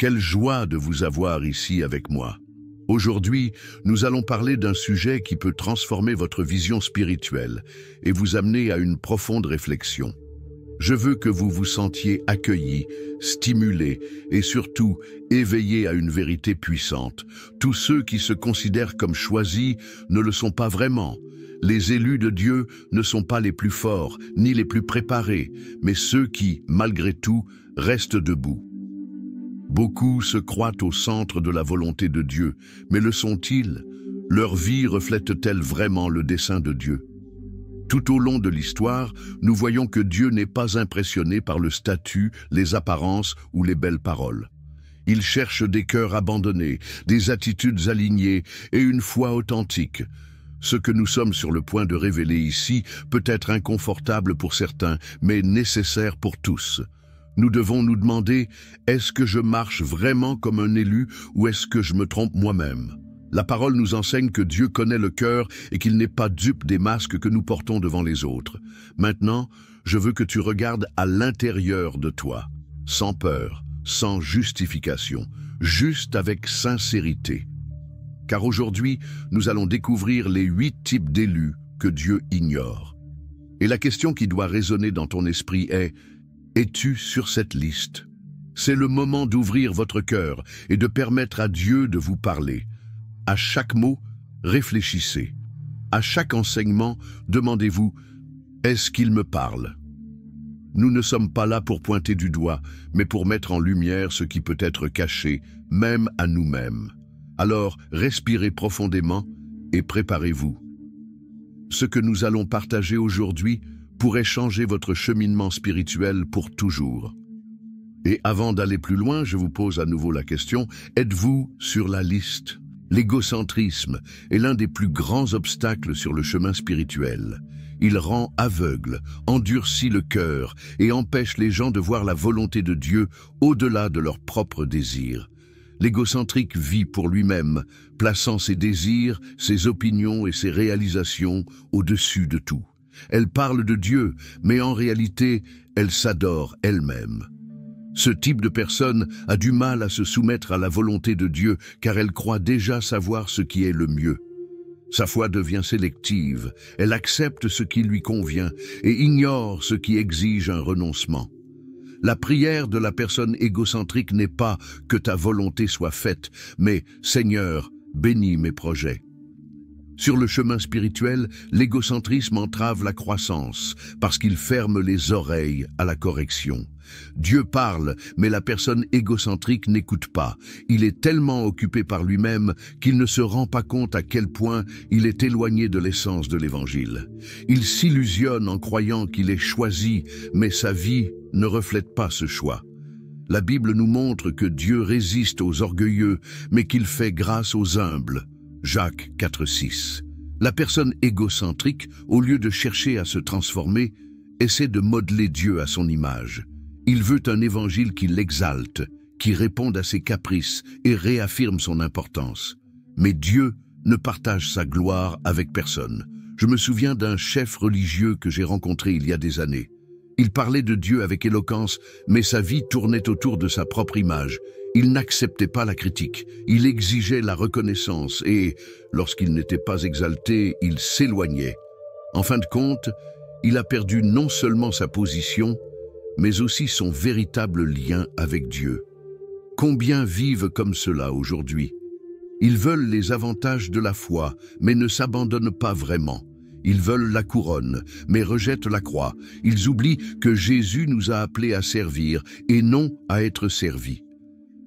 Quelle joie de vous avoir ici avec moi. Aujourd'hui, nous allons parler d'un sujet qui peut transformer votre vision spirituelle et vous amener à une profonde réflexion. Je veux que vous vous sentiez accueillis, stimulés et surtout éveillés à une vérité puissante. Tous ceux qui se considèrent comme choisis ne le sont pas vraiment. Les élus de Dieu ne sont pas les plus forts ni les plus préparés, mais ceux qui, malgré tout, restent debout. Beaucoup se croient au centre de la volonté de Dieu, mais le sont-ils? Leur vie reflète-t-elle vraiment le dessein de Dieu? Tout au long de l'histoire, nous voyons que Dieu n'est pas impressionné par le statut, les apparences ou les belles paroles. Il cherche des cœurs abandonnés, des attitudes alignées et une foi authentique. Ce que nous sommes sur le point de révéler ici peut être inconfortable pour certains, mais nécessaire pour tous. Nous devons nous demander, est-ce que je marche vraiment comme un élu ou est-ce que je me trompe moi-même? La parole nous enseigne que Dieu connaît le cœur et qu'il n'est pas dupe des masques que nous portons devant les autres. Maintenant, je veux que tu regardes à l'intérieur de toi, sans peur, sans justification, juste avec sincérité. Car aujourd'hui, nous allons découvrir les 8 types d'élus que Dieu ignore. Et la question qui doit résonner dans ton esprit est: es-tu sur cette liste? C'est le moment d'ouvrir votre cœur et de permettre à Dieu de vous parler. À chaque mot, réfléchissez. À chaque enseignement, demandez-vous, est-ce qu'il me parle? Nous ne sommes pas là pour pointer du doigt, mais pour mettre en lumière ce qui peut être caché, même à nous-mêmes. Alors, respirez profondément et préparez-vous. Ce que nous allons partager aujourd'hui pourrait changer votre cheminement spirituel pour toujours. Et avant d'aller plus loin, je vous pose à nouveau la question, êtes-vous sur la liste? L'égocentrisme est l'un des plus grands obstacles sur le chemin spirituel. Il rend aveugle, endurcit le cœur et empêche les gens de voir la volonté de Dieu au-delà de leurs propres désirs. L'égocentrique vit pour lui-même, plaçant ses désirs, ses opinions et ses réalisations au-dessus de tout. Elle parle de Dieu, mais en réalité, elle s'adore elle-même. Ce type de personne a du mal à se soumettre à la volonté de Dieu car elle croit déjà savoir ce qui est le mieux. Sa foi devient sélective, elle accepte ce qui lui convient et ignore ce qui exige un renoncement. La prière de la personne égocentrique n'est pas que ta volonté soit faite, mais Seigneur, bénis mes projets. Sur le chemin spirituel, l'égocentrisme entrave la croissance parce qu'il ferme les oreilles à la correction. Dieu parle, mais la personne égocentrique n'écoute pas. Il est tellement occupé par lui-même qu'il ne se rend pas compte à quel point il est éloigné de l'essence de l'Évangile. Il s'illusionne en croyant qu'il est choisi, mais sa vie ne reflète pas ce choix. La Bible nous montre que Dieu résiste aux orgueilleux, mais qu'il fait grâce aux humbles. Jacques 4,6. La personne égocentrique, au lieu de chercher à se transformer, essaie de modeler Dieu à son image. Il veut un évangile qui l'exalte, qui réponde à ses caprices et réaffirme son importance. Mais Dieu ne partage sa gloire avec personne. Je me souviens d'un chef religieux que j'ai rencontré il y a des années. Il parlait de Dieu avec éloquence, mais sa vie tournait autour de sa propre image. Il n'acceptait pas la critique, il exigeait la reconnaissance et, lorsqu'il n'était pas exalté, il s'éloignait. En fin de compte, il a perdu non seulement sa position, mais aussi son véritable lien avec Dieu. Combien vivent comme cela aujourd'hui? Ils veulent les avantages de la foi, mais ne s'abandonnent pas vraiment. Ils veulent la couronne, mais rejettent la croix. Ils oublient que Jésus nous a appelés à servir et non à être servis.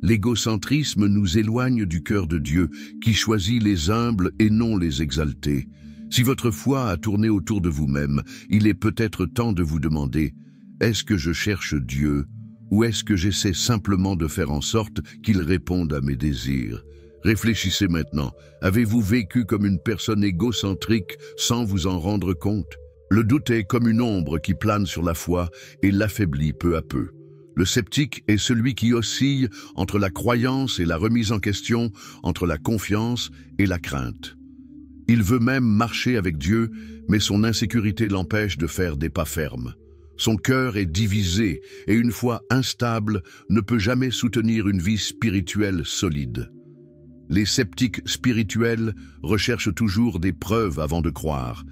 L'égocentrisme nous éloigne du cœur de Dieu, qui choisit les humbles et non les exaltés. Si votre foi a tourné autour de vous-même, il est peut-être temps de vous demander, est-ce que je cherche Dieu ou est-ce que j'essaie simplement de faire en sorte qu'il réponde à mes désirs? Réfléchissez maintenant. Avez-vous vécu comme une personne égocentrique sans vous en rendre compte? Le doute est comme une ombre qui plane sur la foi et l'affaiblit peu à peu. Le sceptique est celui qui oscille entre la croyance et la remise en question, entre la confiance et la crainte. Il veut même marcher avec Dieu, mais son insécurité l'empêche de faire des pas fermes. Son cœur est divisé et une foi instable ne peut jamais soutenir une vie spirituelle solide. Les sceptiques spirituels recherchent toujours des preuves avant de croire.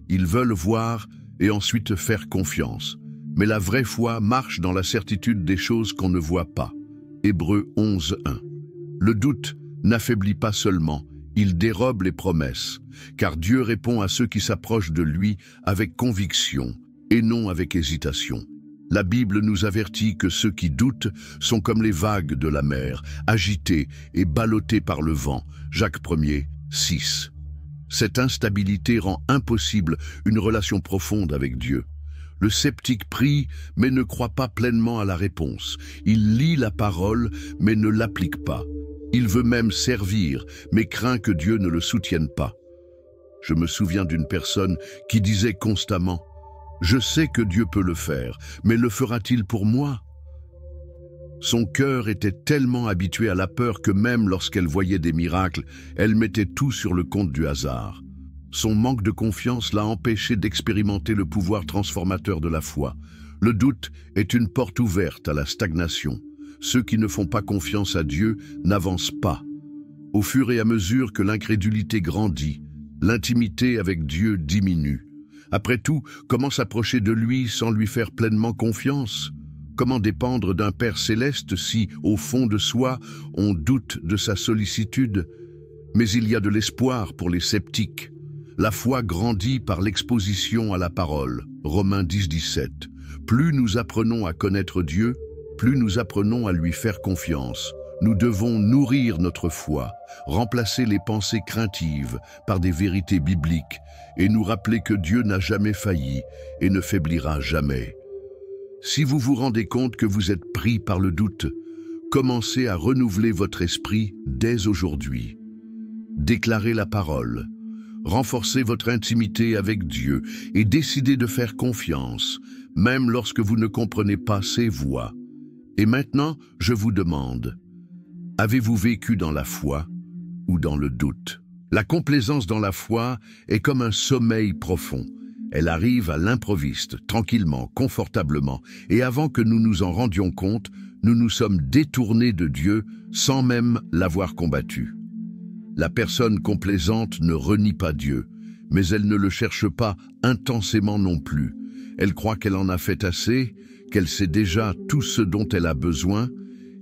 Ils veulent voir et ensuite faire confiance. Mais la vraie foi marche dans la certitude des choses qu'on ne voit pas. Hébreux 11:1. Le doute n'affaiblit pas seulement, il dérobe les promesses, car Dieu répond à ceux qui s'approchent de lui avec conviction et non avec hésitation. La Bible nous avertit que ceux qui doutent sont comme les vagues de la mer, agités et ballottés par le vent. Jacques 1er, 6. Cette instabilité rend impossible une relation profonde avec Dieu. Le sceptique prie, mais ne croit pas pleinement à la réponse. Il lit la parole, mais ne l'applique pas. Il veut même servir, mais craint que Dieu ne le soutienne pas. Je me souviens d'une personne qui disait constamment « Je sais que Dieu peut le faire, mais le fera-t-il pour moi ?» Son cœur était tellement habitué à la peur que même lorsqu'elle voyait des miracles, elle mettait tout sur le compte du hasard. Son manque de confiance l'a empêché d'expérimenter le pouvoir transformateur de la foi. Le doute est une porte ouverte à la stagnation. Ceux qui ne font pas confiance à Dieu n'avancent pas. Au fur et à mesure que l'incrédulité grandit, l'intimité avec Dieu diminue. Après tout, comment s'approcher de lui sans lui faire pleinement confiance ? Comment dépendre d'un Père céleste si, au fond de soi, on doute de sa sollicitude ? Mais il y a de l'espoir pour les sceptiques. La foi grandit par l'exposition à la parole. Romains 10:17. Plus nous apprenons à connaître Dieu, plus nous apprenons à lui faire confiance. Nous devons nourrir notre foi, remplacer les pensées craintives par des vérités bibliques et nous rappeler que Dieu n'a jamais failli et ne faiblira jamais. Si vous vous rendez compte que vous êtes pris par le doute, commencez à renouveler votre esprit dès aujourd'hui. Déclarez la parole, renforcez votre intimité avec Dieu et décidez de faire confiance, même lorsque vous ne comprenez pas ses voies. Et maintenant, je vous demande, avez-vous vécu dans la foi ou dans le doute? La complaisance dans la foi est comme un sommeil profond. Elle arrive à l'improviste, tranquillement, confortablement, et avant que nous nous en rendions compte, nous nous sommes détournés de Dieu sans même l'avoir combattu. La personne complaisante ne renie pas Dieu, mais elle ne le cherche pas intensément non plus. Elle croit qu'elle en a fait assez, qu'elle sait déjà tout ce dont elle a besoin,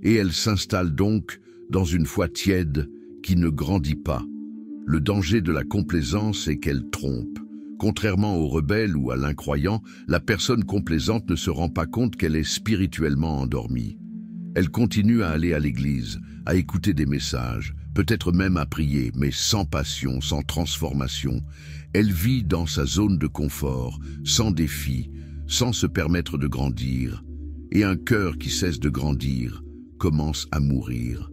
et elle s'installe donc dans une foi tiède qui ne grandit pas. Le danger de la complaisance est qu'elle trompe. Contrairement aux rebelles ou à l'incroyant, la personne complaisante ne se rend pas compte qu'elle est spirituellement endormie. Elle continue à aller à l'église, à écouter des messages, peut-être même à prier, mais sans passion, sans transformation. Elle vit dans sa zone de confort, sans défi, sans se permettre de grandir. Et un cœur qui cesse de grandir commence à mourir.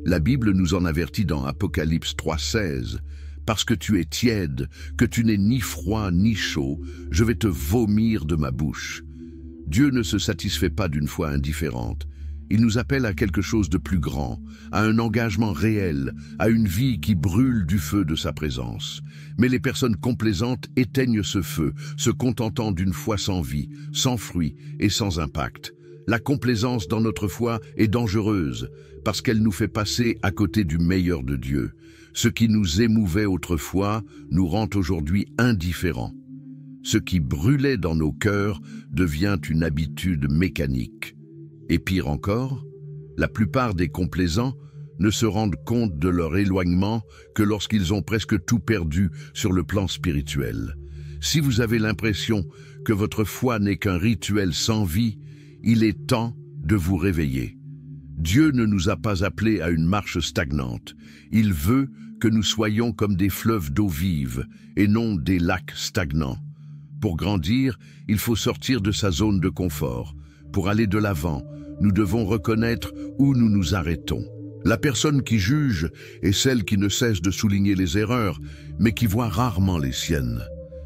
La Bible nous en avertit dans Apocalypse 3:16. Parce que tu es tiède, que tu n'es ni froid ni chaud, je vais te vomir de ma bouche. Dieu ne se satisfait pas d'une foi indifférente. Il nous appelle à quelque chose de plus grand, à un engagement réel, à une vie qui brûle du feu de sa présence. Mais les personnes complaisantes éteignent ce feu, se contentant d'une foi sans vie, sans fruit et sans impact. La complaisance dans notre foi est dangereuse, parce qu'elle nous fait passer à côté du meilleur de Dieu. Ce qui nous émouvait autrefois nous rend aujourd'hui indifférents. Ce qui brûlait dans nos cœurs devient une habitude mécanique. Et pire encore, la plupart des complaisants ne se rendent compte de leur éloignement que lorsqu'ils ont presque tout perdu sur le plan spirituel. Si vous avez l'impression que votre foi n'est qu'un rituel sans vie, il est temps de vous réveiller. Dieu ne nous a pas appelés à une marche stagnante. Il veut que nous soyons comme des fleuves d'eau vive et non des lacs stagnants. Pour grandir, il faut sortir de sa zone de confort. Pour aller de l'avant, nous devons reconnaître où nous nous arrêtons. La personne qui juge est celle qui ne cesse de souligner les erreurs, mais qui voit rarement les siennes.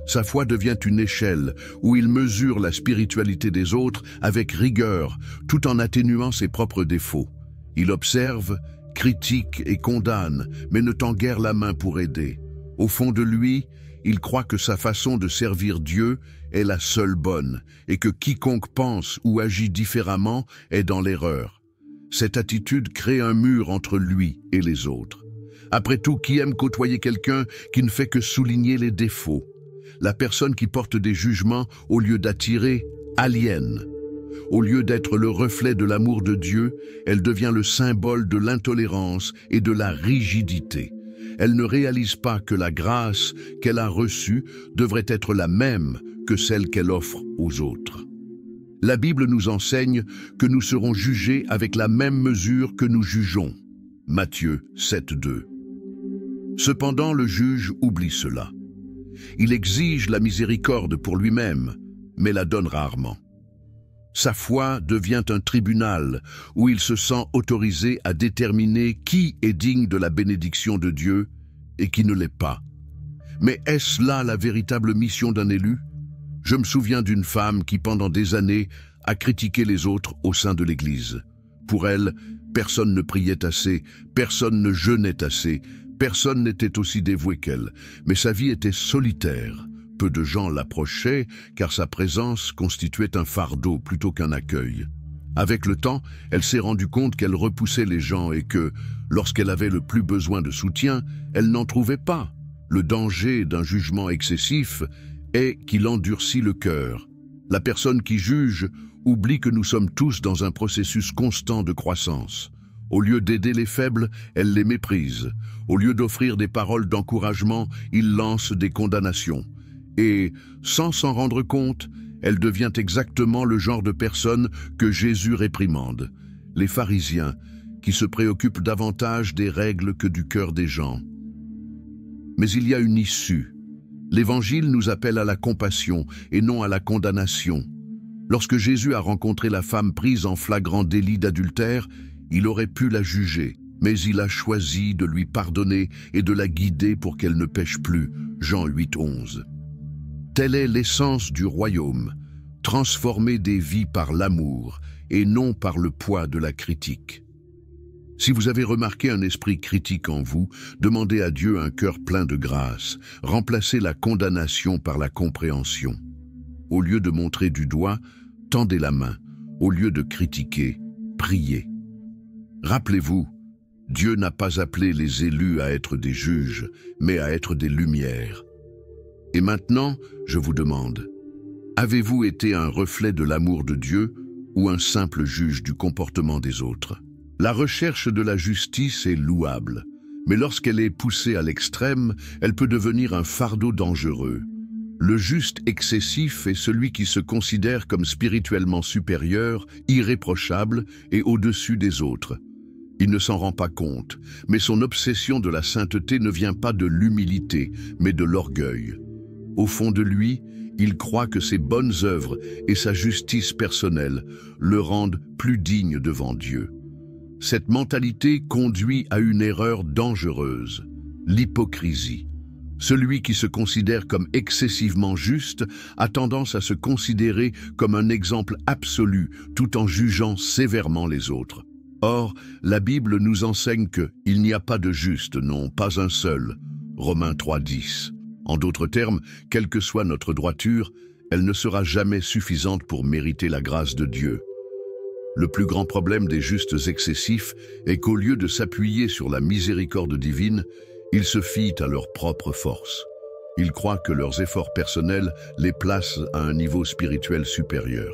Sa foi devient une échelle où il mesure la spiritualité des autres avec rigueur, tout en atténuant ses propres défauts. Il observe, critique et condamne, mais ne tend guère la main pour aider. Au fond de lui, Il croit que sa façon de servir Dieu est la seule bonne et que quiconque pense ou agit différemment est dans l'erreur. Cette attitude crée un mur entre lui et les autres. Après tout, qui aime côtoyer quelqu'un qui ne fait que souligner les défauts? La personne qui porte des jugements, au lieu d'attirer, aliène. Au lieu d'être le reflet de l'amour de Dieu, elle devient le symbole de l'intolérance et de la rigidité. Elle ne réalise pas que la grâce qu'elle a reçue devrait être la même que celle qu'elle offre aux autres. La Bible nous enseigne que nous serons jugés avec la même mesure que nous jugeons. Matthieu 7,2. Cependant, le juge oublie cela. Il exige la miséricorde pour lui-même, mais la donne rarement. Sa foi devient un tribunal où il se sent autorisé à déterminer qui est digne de la bénédiction de Dieu et qui ne l'est pas. Mais est-ce là la véritable mission d'un élu? Je me souviens d'une femme qui, pendant des années, a critiqué les autres au sein de l'Église. Pour elle, personne ne priait assez, personne ne jeûnait assez, personne n'était aussi dévoué qu'elle, mais sa vie était solitaire. Peu de gens l'approchaient car sa présence constituait un fardeau plutôt qu'un accueil. Avec le temps, elle s'est rendue compte qu'elle repoussait les gens et que, lorsqu'elle avait le plus besoin de soutien, elle n'en trouvait pas. Le danger d'un jugement excessif est qu'il endurcit le cœur. La personne qui juge oublie que nous sommes tous dans un processus constant de croissance. Au lieu d'aider les faibles, elle les méprise. Au lieu d'offrir des paroles d'encouragement, il lance des condamnations. Et, sans s'en rendre compte, elle devient exactement le genre de personne que Jésus réprimande. Les pharisiens, qui se préoccupent davantage des règles que du cœur des gens. Mais il y a une issue. L'Évangile nous appelle à la compassion et non à la condamnation. Lorsque Jésus a rencontré la femme prise en flagrant délit d'adultère, il aurait pu la juger, mais il a choisi de lui pardonner et de la guider pour qu'elle ne pêche plus. Jean 8,11. Telle est l'essence du royaume, transformer des vies par l'amour et non par le poids de la critique. Si vous avez remarqué un esprit critique en vous, demandez à Dieu un cœur plein de grâce, remplacez la condamnation par la compréhension. Au lieu de montrer du doigt, tendez la main. Au lieu de critiquer, priez. Rappelez-vous, Dieu n'a pas appelé les élus à être des juges, mais à être des lumières. Et maintenant, je vous demande, avez-vous été un reflet de l'amour de Dieu ou un simple juge du comportement des autres? La recherche de la justice est louable, mais lorsqu'elle est poussée à l'extrême, elle peut devenir un fardeau dangereux. Le juste excessif est celui qui se considère comme spirituellement supérieur, irréprochable et au-dessus des autres. Il ne s'en rend pas compte, mais son obsession de la sainteté ne vient pas de l'humilité, mais de l'orgueil. Au fond de lui, il croit que ses bonnes œuvres et sa justice personnelle le rendent plus digne devant Dieu. Cette mentalité conduit à une erreur dangereuse, l'hypocrisie. Celui qui se considère comme excessivement juste a tendance à se considérer comme un exemple absolu tout en jugeant sévèrement les autres. Or, la Bible nous enseigne qu'il n'y a pas de juste, non, pas un seul. Romains 3,10. En d'autres termes, quelle que soit notre droiture, elle ne sera jamais suffisante pour mériter la grâce de Dieu. Le plus grand problème des justes excessifs est qu'au lieu de s'appuyer sur la miséricorde divine, ils se fient à leur propre force. Ils croient que leurs efforts personnels les placent à un niveau spirituel supérieur.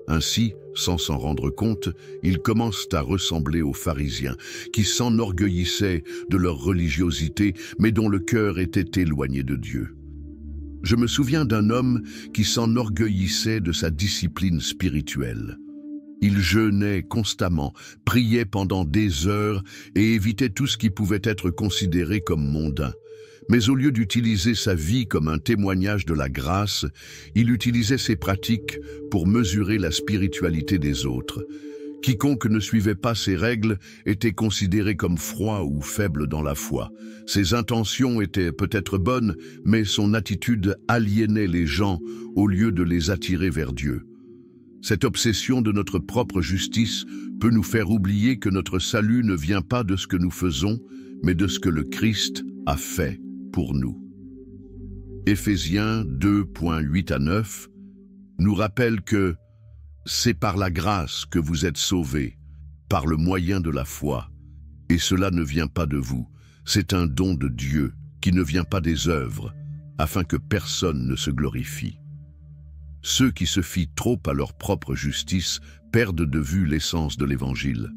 Ainsi, sans s'en rendre compte, ils commencent à ressembler aux pharisiens, qui s'enorgueillissaient de leur religiosité, mais dont le cœur était éloigné de Dieu. Je me souviens d'un homme qui s'enorgueillissait de sa discipline spirituelle. Il jeûnait constamment, priait pendant des heures et évitait tout ce qui pouvait être considéré comme mondain. Mais au lieu d'utiliser sa vie comme un témoignage de la grâce, il utilisait ses pratiques pour mesurer la spiritualité des autres. Quiconque ne suivait pas ces règles était considéré comme froid ou faible dans la foi. Ses intentions étaient peut-être bonnes, mais son attitude aliénait les gens au lieu de les attirer vers Dieu. Cette obsession de notre propre justice peut nous faire oublier que notre salut ne vient pas de ce que nous faisons, mais de ce que le Christ a fait pour nous. Éphésiens 2.8 à 9 nous rappelle que c'est par la grâce que vous êtes sauvés, par le moyen de la foi. Et cela ne vient pas de vous, c'est un don de Dieu qui ne vient pas des œuvres, afin que personne ne se glorifie. Ceux qui se fient trop à leur propre justice perdent de vue l'essence de l'Évangile.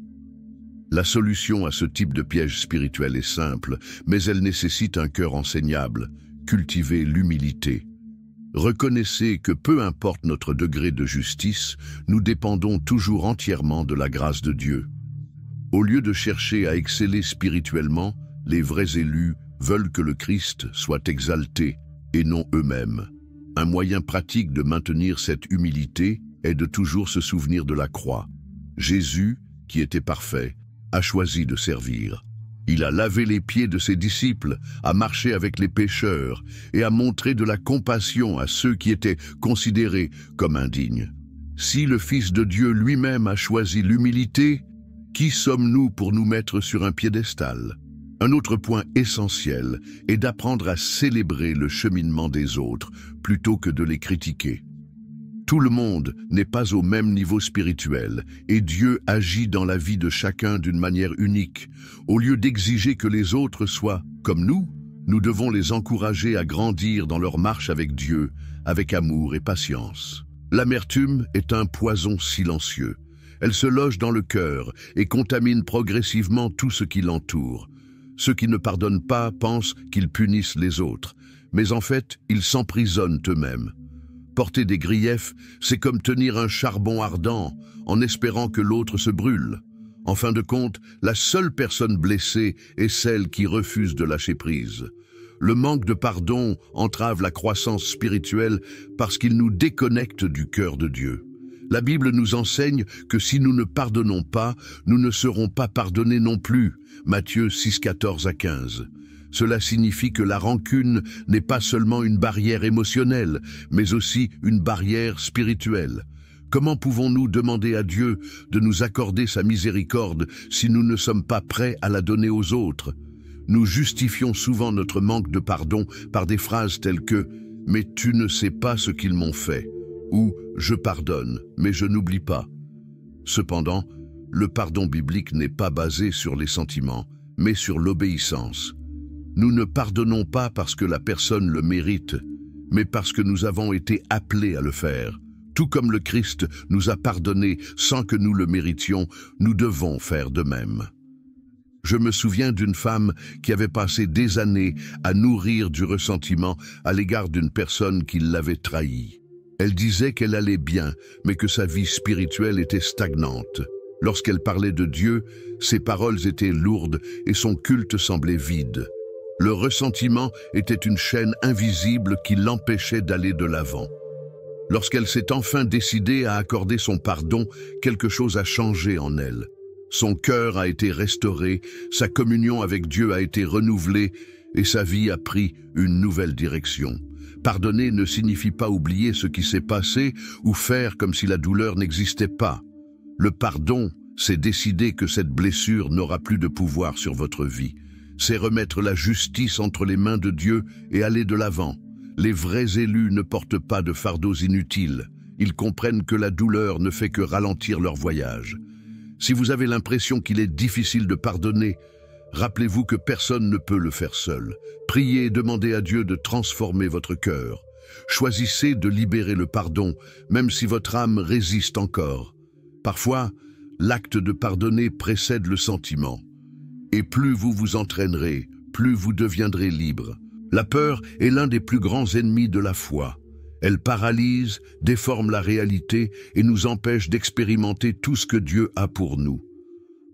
La solution à ce type de piège spirituel est simple, mais elle nécessite un cœur enseignable. Cultivez l'humilité. Reconnaissez que peu importe notre degré de justice, nous dépendons toujours entièrement de la grâce de Dieu. Au lieu de chercher à exceller spirituellement, les vrais élus veulent que le Christ soit exalté et non eux-mêmes. Un moyen pratique de maintenir cette humilité est de toujours se souvenir de la croix. Jésus, qui était parfait, a choisi de servir. Il a lavé les pieds de ses disciples, a marché avec les pécheurs et a montré de la compassion à ceux qui étaient considérés comme indignes. Si le Fils de Dieu lui-même a choisi l'humilité, qui sommes-nous pour nous mettre sur un piédestal? Un autre point essentiel est d'apprendre à célébrer le cheminement des autres plutôt que de les critiquer. Tout le monde n'est pas au même niveau spirituel et Dieu agit dans la vie de chacun d'une manière unique. Au lieu d'exiger que les autres soient comme nous devons les encourager à grandir dans leur marche avec Dieu, avec amour et patience. L'amertume est un poison silencieux. Elle se loge dans le cœur et contamine progressivement tout ce qui l'entoure. Ceux qui ne pardonnent pas pensent qu'ils punissent les autres, mais en fait, ils s'emprisonnent eux-mêmes. Porter des griefs, c'est comme tenir un charbon ardent en espérant que l'autre se brûle. En fin de compte, la seule personne blessée est celle qui refuse de lâcher prise. Le manque de pardon entrave la croissance spirituelle parce qu'il nous déconnecte du cœur de Dieu. La Bible nous enseigne que si nous ne pardonnons pas, nous ne serons pas pardonnés non plus. Matthieu 6, 14 à 15. Cela signifie que la rancune n'est pas seulement une barrière émotionnelle, mais aussi une barrière spirituelle. Comment pouvons-nous demander à Dieu de nous accorder sa miséricorde si nous ne sommes pas prêts à la donner aux autres? Nous justifions souvent notre manque de pardon par des phrases telles que « Mais tu ne sais pas ce qu'ils m'ont fait » ou « Je pardonne, mais je n'oublie pas ». Cependant, le pardon biblique n'est pas basé sur les sentiments, mais sur l'obéissance. Nous ne pardonnons pas parce que la personne le mérite, mais parce que nous avons été appelés à le faire. Tout comme le Christ nous a pardonné sans que nous le méritions, nous devons faire de même. Je me souviens d'une femme qui avait passé des années à nourrir du ressentiment à l'égard d'une personne qui l'avait trahie. Elle disait qu'elle allait bien, mais que sa vie spirituelle était stagnante. Lorsqu'elle parlait de Dieu, ses paroles étaient lourdes et son culte semblait vide. Le ressentiment était une chaîne invisible qui l'empêchait d'aller de l'avant. Lorsqu'elle s'est enfin décidée à accorder son pardon, quelque chose a changé en elle. Son cœur a été restauré, sa communion avec Dieu a été renouvelée et sa vie a pris une nouvelle direction. Pardonner ne signifie pas oublier ce qui s'est passé ou faire comme si la douleur n'existait pas. Le pardon, c'est décider que cette blessure n'aura plus de pouvoir sur votre vie. C'est remettre la justice entre les mains de Dieu et aller de l'avant. Les vrais élus ne portent pas de fardeaux inutiles. Ils comprennent que la douleur ne fait que ralentir leur voyage. Si vous avez l'impression qu'il est difficile de pardonner, rappelez-vous que personne ne peut le faire seul. Priez et demandez à Dieu de transformer votre cœur. Choisissez de libérer le pardon, même si votre âme résiste encore. Parfois, l'acte de pardonner précède le sentiment. Et plus vous vous entraînerez, plus vous deviendrez libre. La peur est l'un des plus grands ennemis de la foi. Elle paralyse, déforme la réalité et nous empêche d'expérimenter tout ce que Dieu a pour nous.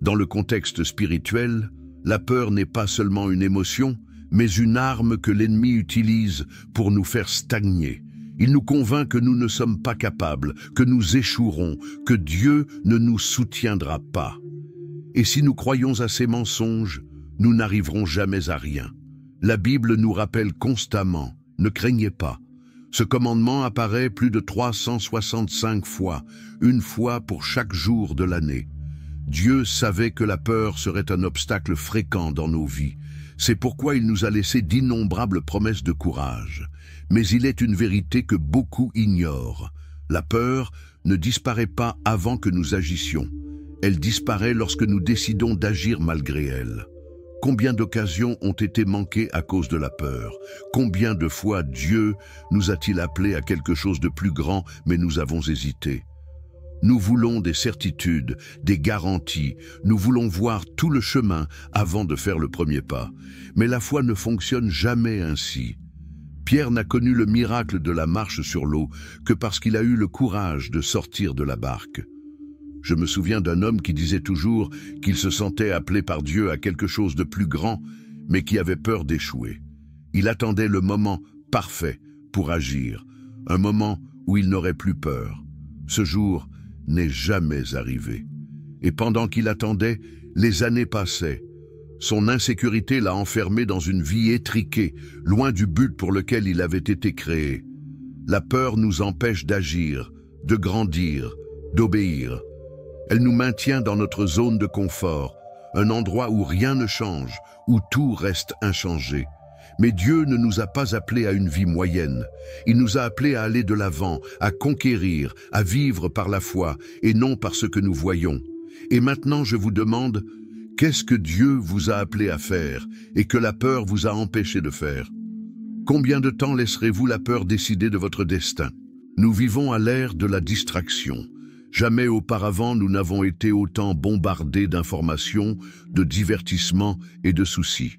Dans le contexte spirituel, la peur n'est pas seulement une émotion, mais une arme que l'ennemi utilise pour nous faire stagner. Il nous convainc que nous ne sommes pas capables, que nous échouerons, que Dieu ne nous soutiendra pas. Et si nous croyons à ces mensonges, nous n'arriverons jamais à rien. La Bible nous rappelle constamment, ne craignez pas. Ce commandement apparaît plus de 365 fois, une fois pour chaque jour de l'année. Dieu savait que la peur serait un obstacle fréquent dans nos vies. C'est pourquoi il nous a laissé d'innombrables promesses de courage. Mais il est une vérité que beaucoup ignorent. La peur ne disparaît pas avant que nous agissions. Elle disparaît lorsque nous décidons d'agir malgré elle. Combien d'occasions ont été manquées à cause de la peur? Combien de fois Dieu nous a-t-il appelés à quelque chose de plus grand, mais nous avons hésité? Nous voulons des certitudes, des garanties, nous voulons voir tout le chemin avant de faire le premier pas. Mais la foi ne fonctionne jamais ainsi. Pierre n'a connu le miracle de la marche sur l'eau que parce qu'il a eu le courage de sortir de la barque. Je me souviens d'un homme qui disait toujours qu'il se sentait appelé par Dieu à quelque chose de plus grand, mais qui avait peur d'échouer. Il attendait le moment parfait pour agir, un moment où il n'aurait plus peur. Ce jour n'est jamais arrivé. Et pendant qu'il attendait, les années passaient. Son insécurité l'a enfermé dans une vie étriquée, loin du but pour lequel il avait été créé. La peur nous empêche d'agir, de grandir, d'obéir. Elle nous maintient dans notre zone de confort, un endroit où rien ne change, où tout reste inchangé. Mais Dieu ne nous a pas appelés à une vie moyenne. Il nous a appelés à aller de l'avant, à conquérir, à vivre par la foi et non par ce que nous voyons. Et maintenant je vous demande, qu'est-ce que Dieu vous a appelé à faire et que la peur vous a empêché de faire? Combien de temps laisserez-vous la peur décider de votre destin? Nous vivons à l'ère de la distraction. Jamais auparavant nous n'avons été autant bombardés d'informations, de divertissements et de soucis.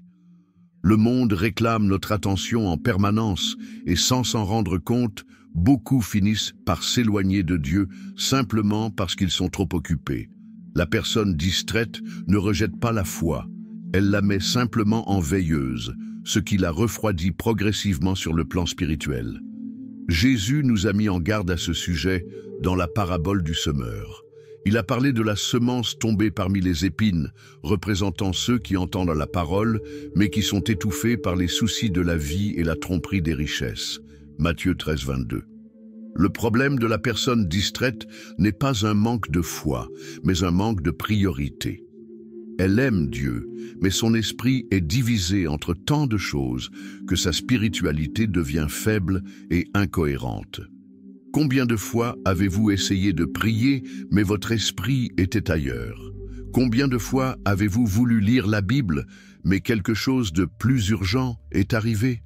Le monde réclame notre attention en permanence et sans s'en rendre compte, beaucoup finissent par s'éloigner de Dieu simplement parce qu'ils sont trop occupés. La personne distraite ne rejette pas la foi, elle la met simplement en veilleuse, ce qui la refroidit progressivement sur le plan spirituel. Jésus nous a mis en garde à ce sujet dans la parabole du semeur. Il a parlé de la semence tombée parmi les épines, représentant ceux qui entendent la parole, mais qui sont étouffés par les soucis de la vie et la tromperie des richesses. Matthieu 13, 22. Le problème de la personne distraite n'est pas un manque de foi, mais un manque de priorité. Elle aime Dieu, mais son esprit est divisé entre tant de choses que sa spiritualité devient faible et incohérente. Combien de fois avez-vous essayé de prier, mais votre esprit était ailleurs? Combien de fois avez-vous voulu lire la Bible, mais quelque chose de plus urgent est arrivé?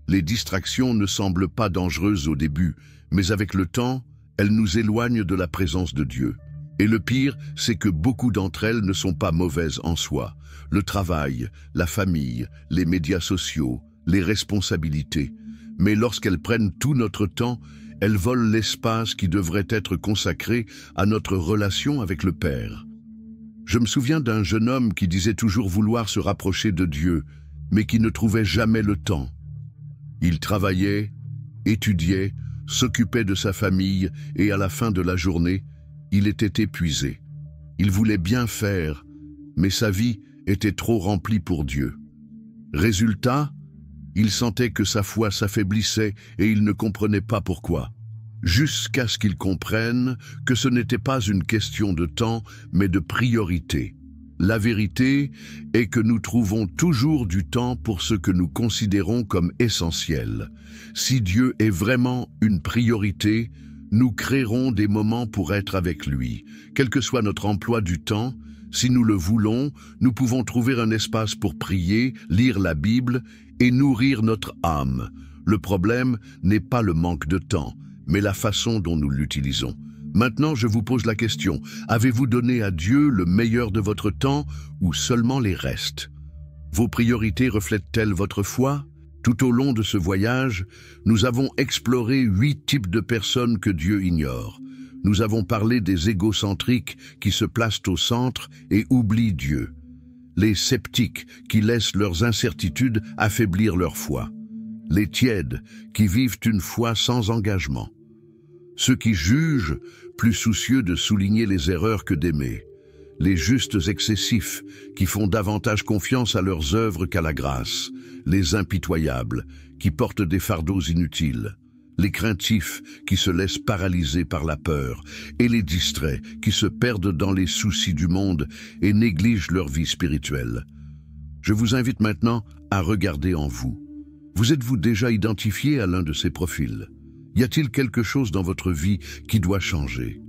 Les distractions ne semblent pas dangereuses au début, mais avec le temps, elles nous éloignent de la présence de Dieu. Et le pire, c'est que beaucoup d'entre elles ne sont pas mauvaises en soi. Le travail, la famille, les médias sociaux, les responsabilités. Mais lorsqu'elles prennent tout notre temps, elles volent l'espace qui devrait être consacré à notre relation avec le Père. Je me souviens d'un jeune homme qui disait toujours vouloir se rapprocher de Dieu, mais qui ne trouvait jamais le temps. Il travaillait, étudiait, s'occupait de sa famille et à la fin de la journée, il était épuisé. Il voulait bien faire, mais sa vie était trop remplie pour Dieu. Résultat, il sentait que sa foi s'affaiblissait et il ne comprenait pas pourquoi. Jusqu'à ce qu'il comprenne que ce n'était pas une question de temps, mais de priorité. La vérité est que nous trouvons toujours du temps pour ce que nous considérons comme essentiel. Si Dieu est vraiment une priorité, nous créerons des moments pour être avec lui. Quel que soit notre emploi du temps, si nous le voulons, nous pouvons trouver un espace pour prier, lire la Bible et nourrir notre âme. Le problème n'est pas le manque de temps, mais la façon dont nous l'utilisons. Maintenant, je vous pose la question, avez-vous donné à Dieu le meilleur de votre temps ou seulement les restes? Vos priorités reflètent-elles votre foi? Tout au long de ce voyage, nous avons exploré 8 types de personnes que Dieu ignore. Nous avons parlé des égocentriques qui se placent au centre et oublient Dieu. Les sceptiques qui laissent leurs incertitudes affaiblir leur foi. Les tièdes qui vivent une foi sans engagement. Ceux qui jugent, plus soucieux de souligner les erreurs que d'aimer. Les justes excessifs, qui font davantage confiance à leurs œuvres qu'à la grâce. Les impitoyables, qui portent des fardeaux inutiles. Les craintifs, qui se laissent paralyser par la peur. Et les distraits, qui se perdent dans les soucis du monde et négligent leur vie spirituelle. Je vous invite maintenant à regarder en vous. Vous êtes-vous déjà identifié à l'un de ces profils? Y a-t-il quelque chose dans votre vie qui doit changer?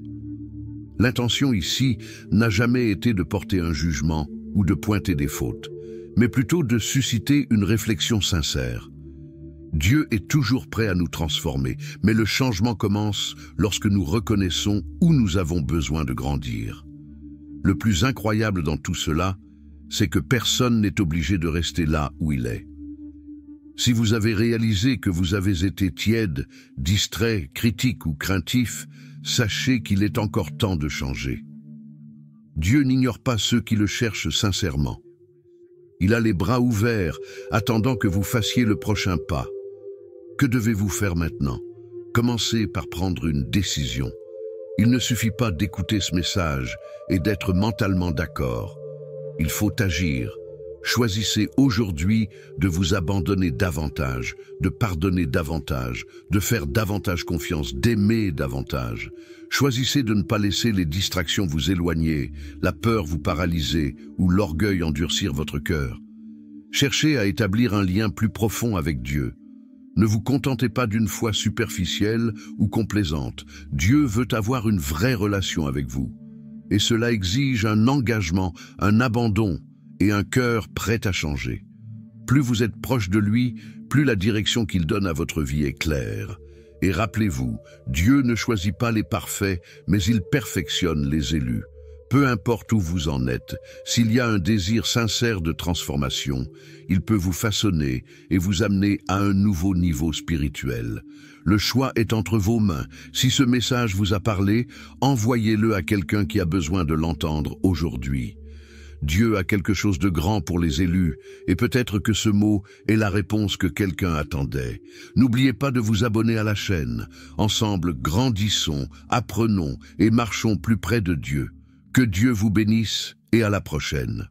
L'intention ici n'a jamais été de porter un jugement ou de pointer des fautes, mais plutôt de susciter une réflexion sincère. Dieu est toujours prêt à nous transformer, mais le changement commence lorsque nous reconnaissons où nous avons besoin de grandir. Le plus incroyable dans tout cela, c'est que personne n'est obligé de rester là où il est. Si vous avez réalisé que vous avez été tiède, distrait, critique ou craintif, sachez qu'il est encore temps de changer. Dieu n'ignore pas ceux qui le cherchent sincèrement. Il a les bras ouverts, attendant que vous fassiez le prochain pas. Que devez-vous faire maintenant? Commencez par prendre une décision. Il ne suffit pas d'écouter ce message et d'être mentalement d'accord. Il faut agir. Choisissez aujourd'hui de vous abandonner davantage, de pardonner davantage, de faire davantage confiance, d'aimer davantage. Choisissez de ne pas laisser les distractions vous éloigner, la peur vous paralyser ou l'orgueil endurcir votre cœur. Cherchez à établir un lien plus profond avec Dieu. Ne vous contentez pas d'une foi superficielle ou complaisante. Dieu veut avoir une vraie relation avec vous. Et cela exige un engagement, un abandon et un cœur prêt à changer. Plus vous êtes proche de lui, plus la direction qu'il donne à votre vie est claire. Et rappelez-vous, Dieu ne choisit pas les parfaits, mais il perfectionne les élus. Peu importe où vous en êtes, s'il y a un désir sincère de transformation, il peut vous façonner et vous amener à un nouveau niveau spirituel. Le choix est entre vos mains. Si ce message vous a parlé, envoyez-le à quelqu'un qui a besoin de l'entendre aujourd'hui. Dieu a quelque chose de grand pour les élus, et peut-être que ce mot est la réponse que quelqu'un attendait. N'oubliez pas de vous abonner à la chaîne. Ensemble, grandissons, apprenons et marchons plus près de Dieu. Que Dieu vous bénisse et à la prochaine.